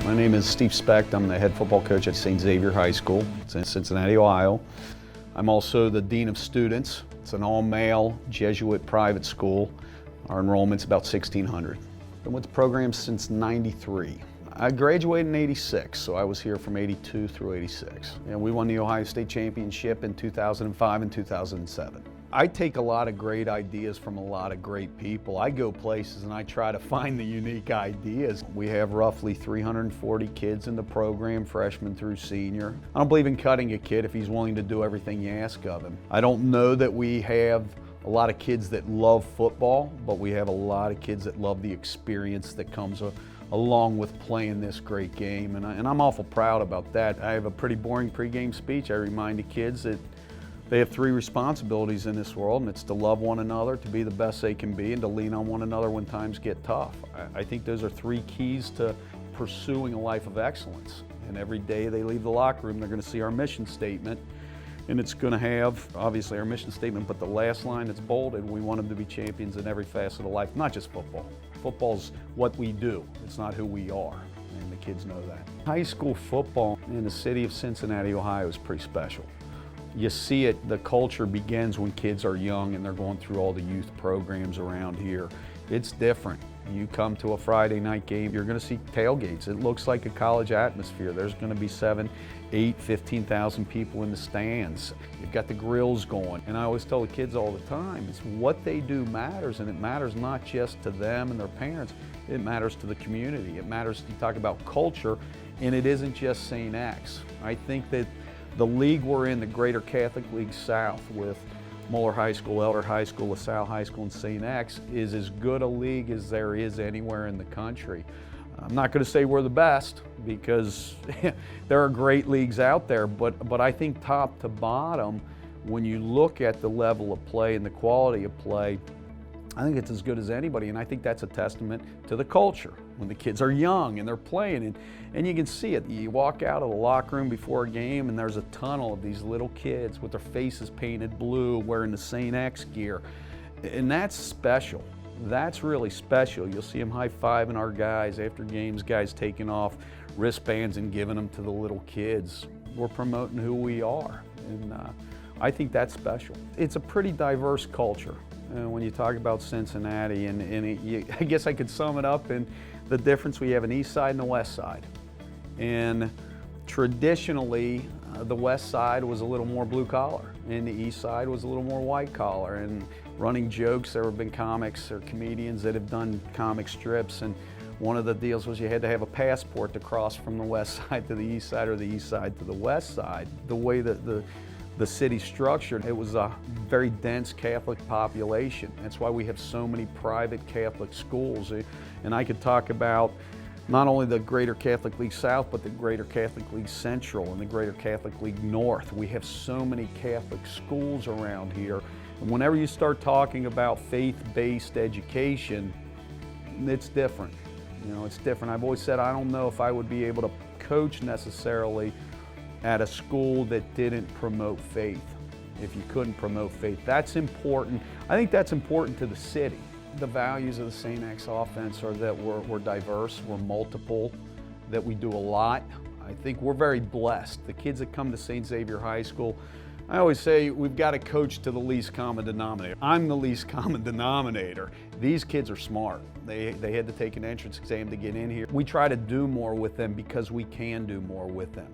My name is Steve Specht. I'm the head football coach at St. Xavier High School. It's in Cincinnati, Ohio. I'm also the dean of students. It's an all-male Jesuit private school. Our enrollment's about 1,600. Been with the program since '93. I graduated in '86, so I was here from '82 through '86. And we won the Ohio State Championship in 2005 and 2007. I take a lot of great ideas from a lot of great people. I go places and I try to find the unique ideas. We have roughly 340 kids in the program, freshman through senior. I don't believe in cutting a kid if he's willing to do everything you ask of him. I don't know that we have a lot of kids that love football, but we have a lot of kids that love the experience that comes along with playing this great game, and I'm awful proud about that. I have a pretty boring pregame speech. I remind the kids that they have 3 responsibilities in this world, and it's to love one another, to be the best they can be, and to lean on one another when times get tough. I think those are 3 keys to pursuing a life of excellence. And every day they leave the locker room, they're going to see our mission statement, and it's going to have, obviously, our mission statement, but the last line that's bolded, we want them to be champions in every facet of life, not just football. Football's what we do, it's not who we are, and the kids know that. High school football in the city of Cincinnati, Ohio is pretty special. You see it, the culture begins when kids are young and they're going through all the youth programs around here. It's different. You come to a Friday night game, you're going to see tailgates. It looks like a college atmosphere. There's going to be 7, 8, 15,000 people in the stands. You've got the grills going. And I always tell the kids all the time, it's what they do matters, and it matters not just to them and their parents, it matters to the community. It matters, you talk about culture, and it isn't just St. X. I think that the league we're in, the Greater Catholic League South, with Moeller High School, Elder High School, LaSalle High School, and St. X, is as good a league as there is anywhere in the country. I'm not going to say we're the best, because there are great leagues out there, but I think top to bottom, when you look at the level of play and the quality of play, I think it's as good as anybody, and I think that's a testament to the culture. When the kids are young and they're playing, and you can see it. You walk out of the locker room before a game and there's a tunnel of these little kids with their faces painted blue, wearing the St. X gear, and that's special. That's really special. You'll see them high-fiving our guys after games, guys taking off wristbands and giving them to the little kids. We're promoting who we are, and I think that's special. It's a pretty diverse culture. When you talk about Cincinnati, I guess I could sum it up in the difference. We have an east side and a west side. And traditionally, the west side was a little more blue collar, and the east side was a little more white collar. And running jokes, there have been comics or comedians that have done comic strips, and one of the deals was you had to have a passport to cross from the west side to the east side, or the east side to the west side. The way that the city structured, it was a very dense Catholic population. That's why we have so many private Catholic schools. And I could talk about not only the Greater Catholic League South, but the Greater Catholic League Central and the Greater Catholic League North. We have so many Catholic schools around here. And whenever you start talking about faith-based education, it's different. You know, it's different. I've always said I don't know if I would be able to coach necessarily at a school that didn't promote faith, if you couldn't promote faith. That's important. I think that's important to the city. The values of the St. X offense are that we're diverse, we're multiple, that we do a lot. I think we're very blessed. The kids that come to St. Xavier High School, I always say we've got to coach to the least common denominator. I'm the least common denominator. These kids are smart. They had to take an entrance exam to get in here. We try to do more with them because we can do more with them.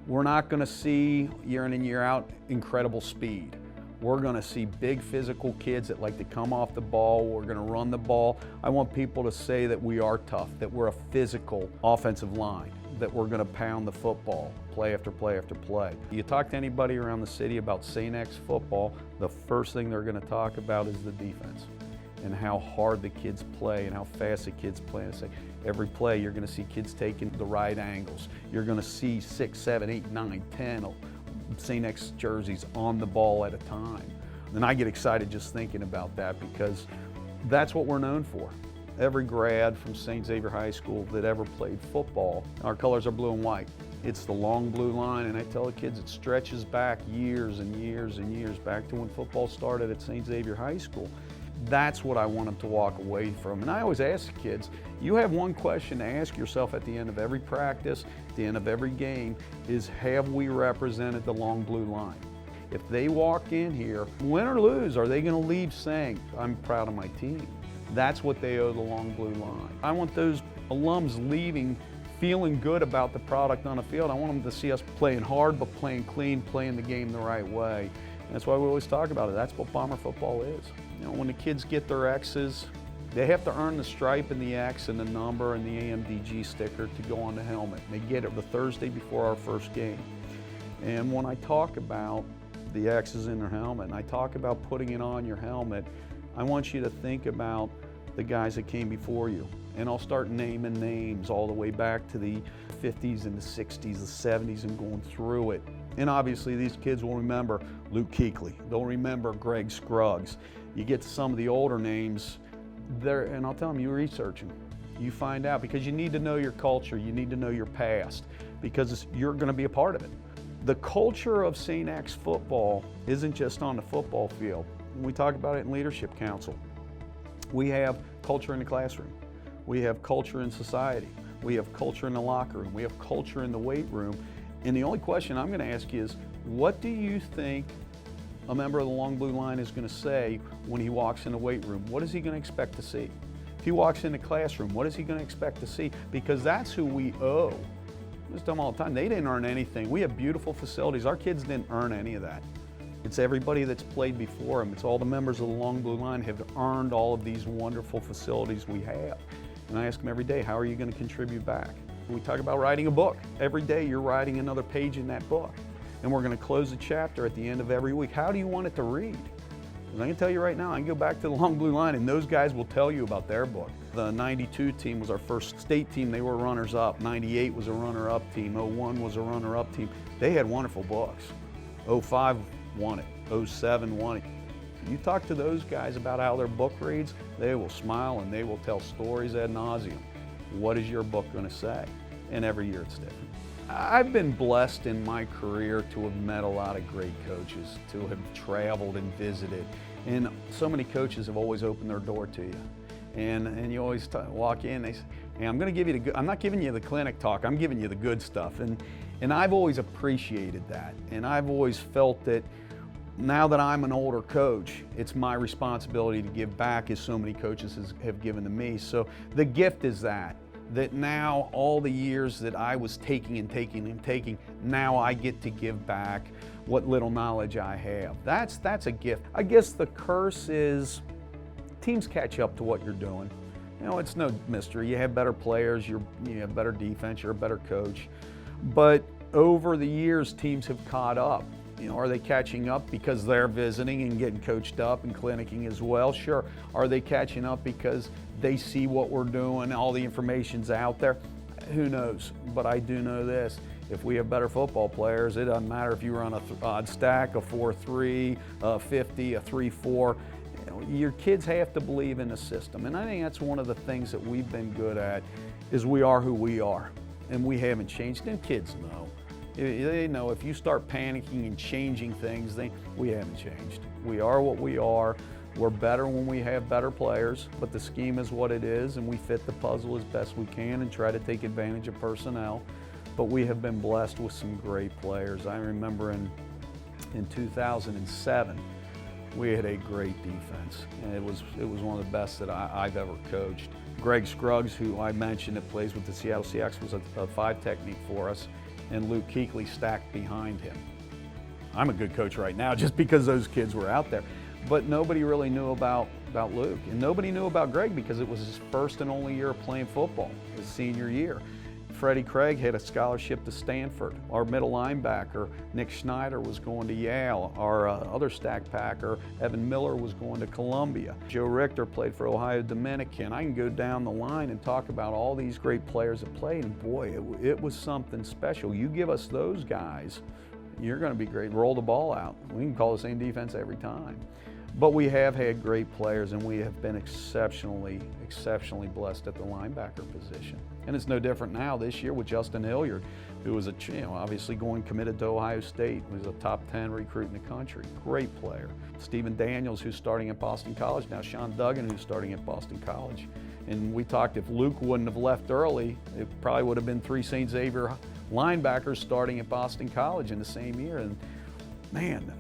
We're not going to see, year in and year out, incredible speed. We're going to see big physical kids that like to come off the ball. We're going to run the ball. I want people to say that we are tough, that we're a physical offensive line, that we're going to pound the football, play after play after play. You talk to anybody around the city about St. X football, the first thing they're going to talk about is the defense and how hard the kids play and how fast the kids play. And say, every play you're going to see kids taking the right angles. You're going to see 6, 7, 8, 9, 10 St. X jerseys on the ball at a time. And I get excited just thinking about that, because that's what we're known for. Every grad from St. Xavier High School that ever played football, our colors are blue and white. It's the long blue line, and I tell the kids it stretches back years and years and years back to when football started at St. Xavier High School. That's what I want them to walk away from. And I always ask the kids, you have one question to ask yourself at the end of every practice, at the end of every game, is have we represented the long blue line? If they walk in here, win or lose, are they going to leave saying, I'm proud of my team? That's what they owe the long blue line. I want those alums leaving feeling good about the product on the field. I want them to see us playing hard, but playing clean, playing the game the right way. And that's why we always talk about it. That's what Bomber football is. You know, when the kids get their X's, they have to earn the stripe and the X and the number and the AMDG sticker to go on the helmet. And they get it the Thursday before our first game. And when I talk about the X's in their helmet and I talk about putting it on your helmet, I want you to think about the guys that came before you. And I'll start naming names all the way back to the 50s and the 60s, the 70s, and going through it. And obviously these kids will remember Luke Kuechly. They'll remember Greg Scruggs. You get to some of the older names, and I'll tell them, you research them. You find out, because you need to know your culture, you need to know your past, because you're going to be a part of it. The culture of St. X football isn't just on the football field. We talk about it in Leadership Council. We have culture in the classroom. We have culture in society. We have culture in the locker room. We have culture in the weight room. And the only question I'm going to ask you is, what do you think a member of the long blue line is going to say when he walks in the weight room? What is he going to expect to see? If he walks in the classroom, what is he going to expect to see? Because that's who we owe. I just tell them all the time, they didn't earn anything. We have beautiful facilities. Our kids didn't earn any of that. It's everybody that's played before them. It's all the members of the long blue line have earned all of these wonderful facilities we have. And I ask them every day, how are you going to contribute back? We talk about writing a book. Every day you're writing another page in that book. And we're going to close a chapter at the end of every week. How do you want it to read? And I can tell you right now, I can go back to the long blue line and those guys will tell you about their book. The 92 team was our first state team. They were runners-up. 98 was a runner-up team. 01 was a runner-up team. They had wonderful books. 05 won it. 07 won it. You talk to those guys about how their book reads, they will smile and they will tell stories ad nauseum. What is your book going to say? And every year it's different. I've been blessed in my career to have met a lot of great coaches, to have traveled and visited. And so many coaches have always opened their door to you. And you always walk in, they say, hey, I'm going to give you the good, I'm not giving you the clinic talk, I'm giving you the good stuff. And I've always appreciated that. And I've always felt that now that I'm an older coach, it's my responsibility to give back as so many coaches have given to me. So the gift is that now all the years that I was taking and taking and taking, now I get to give back what little knowledge I have. That's a gift. I guess the curse is teams catch up to what you're doing. You know, it's no mystery. You have better players, you have better defense, you're a better coach. But over the years, teams have caught up. You know, are they catching up because they're visiting and getting coached up and clinicking as well? Sure. Are they catching up because they see what we're doing, all the information's out there? Who knows? But I do know this. If we have better football players, it doesn't matter if you run a odd stack, a 4-3, a 50, a 3-4. You know, your kids have to believe in the system. And I think that's one of the things that we've been good at, is we are who we are. And we haven't changed. And kids know. They know if you start panicking and changing things, we haven't changed. We are what we are. We're better when we have better players, but the scheme is what it is, and we fit the puzzle as best we can and try to take advantage of personnel. But we have been blessed with some great players. I remember in 2007, we had a great defense, and it was one of the best that I've ever coached. Greg Scruggs, who I mentioned that plays with the Seattle Seahawks, was a 5 technique for us, and Luke Kuechly stacked behind him. I'm a good coach right now just because those kids were out there. But nobody really knew about Luke, and nobody knew about Greg because it was his first and only year of playing football, his senior year. Freddie Craig had a scholarship to Stanford. Our middle linebacker, Nick Schneider, was going to Yale. Our other stack packer, Evan Miller, was going to Columbia. Joe Richter played for Ohio Dominican. I can go down the line and talk about all these great players that played, and boy, it was something special. You give us those guys, you're going to be great. Roll the ball out. We can call the same defense every time. But we have had great players, and we have been exceptionally blessed at the linebacker position. And it's no different now this year with Justin Hilliard, who was obviously going committed to Ohio State, was a top 10 recruit in the country. Great player. Stephen Daniels, who's starting at Boston College now. Sean Duggan, who's starting at Boston College. And we talked, if Luke wouldn't have left early, it probably would have been 3 St. Xavier linebackers starting at Boston College in the same year. And man,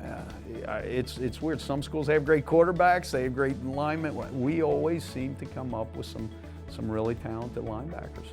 it's weird. Some schools have great quarterbacks, they have great linemen. We always seem to come up with some really talented linebackers.